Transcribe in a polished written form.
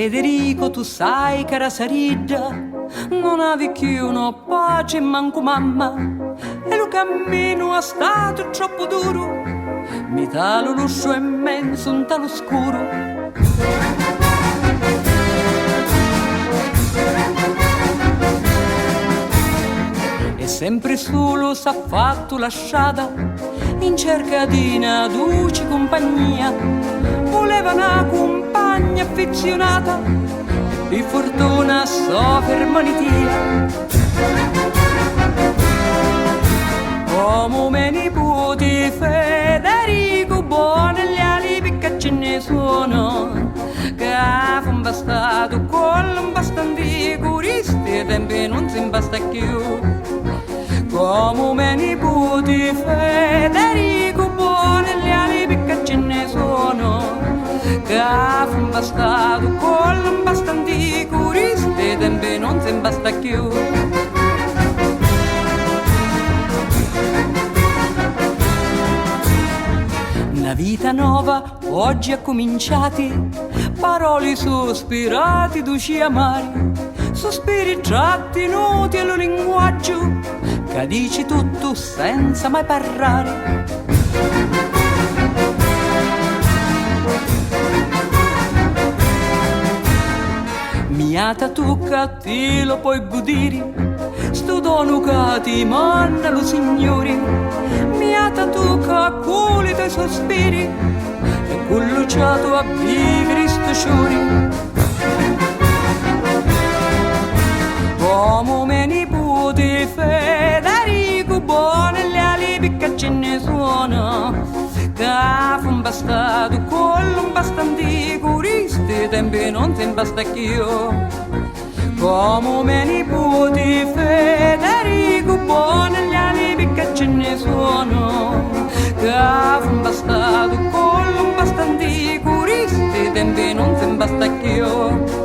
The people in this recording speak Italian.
Federico, tu sai, cara Sariggia, non avevi più una pace manco mamma, e lo cammino è stato troppo duro, mi talo l'uscio immenso, un talo scuro. E sempre solo s'ha fatto lasciata, in cerca di una dolce compagnia, voleva una compagna affezionata, di fortuna so per manitia. Come me nipoti Federico, buono gli alibi che ce ne sono, che fanno bastato con un bastante curisti, e tempi non si basta più. Come me nipoti Federico, buono gli alibi che ce ne sono, che fanno bastato con un bastante curisti, e tempi non si basta più. Una vita nuova oggi è cominciati, parole sospirate, dolci amari, sospiri trattenuti allo linguaggio, che dici tutto senza mai parlare. Miata tocca, ti lo puoi godere, sto dono che ti manda lo Signore. Miata tocca, cuore dei sospiri, e colluciato a vivere sto sciori. Come me nipote Federico, buono gli alibi che ce ne sono, che fanno bastato con un bastante curisti, tempi non si basta più. Come me nipote Federico, buono gli alibi che ce ne sono, che fanno bastato con un bastante curisti, tempi non si basta più.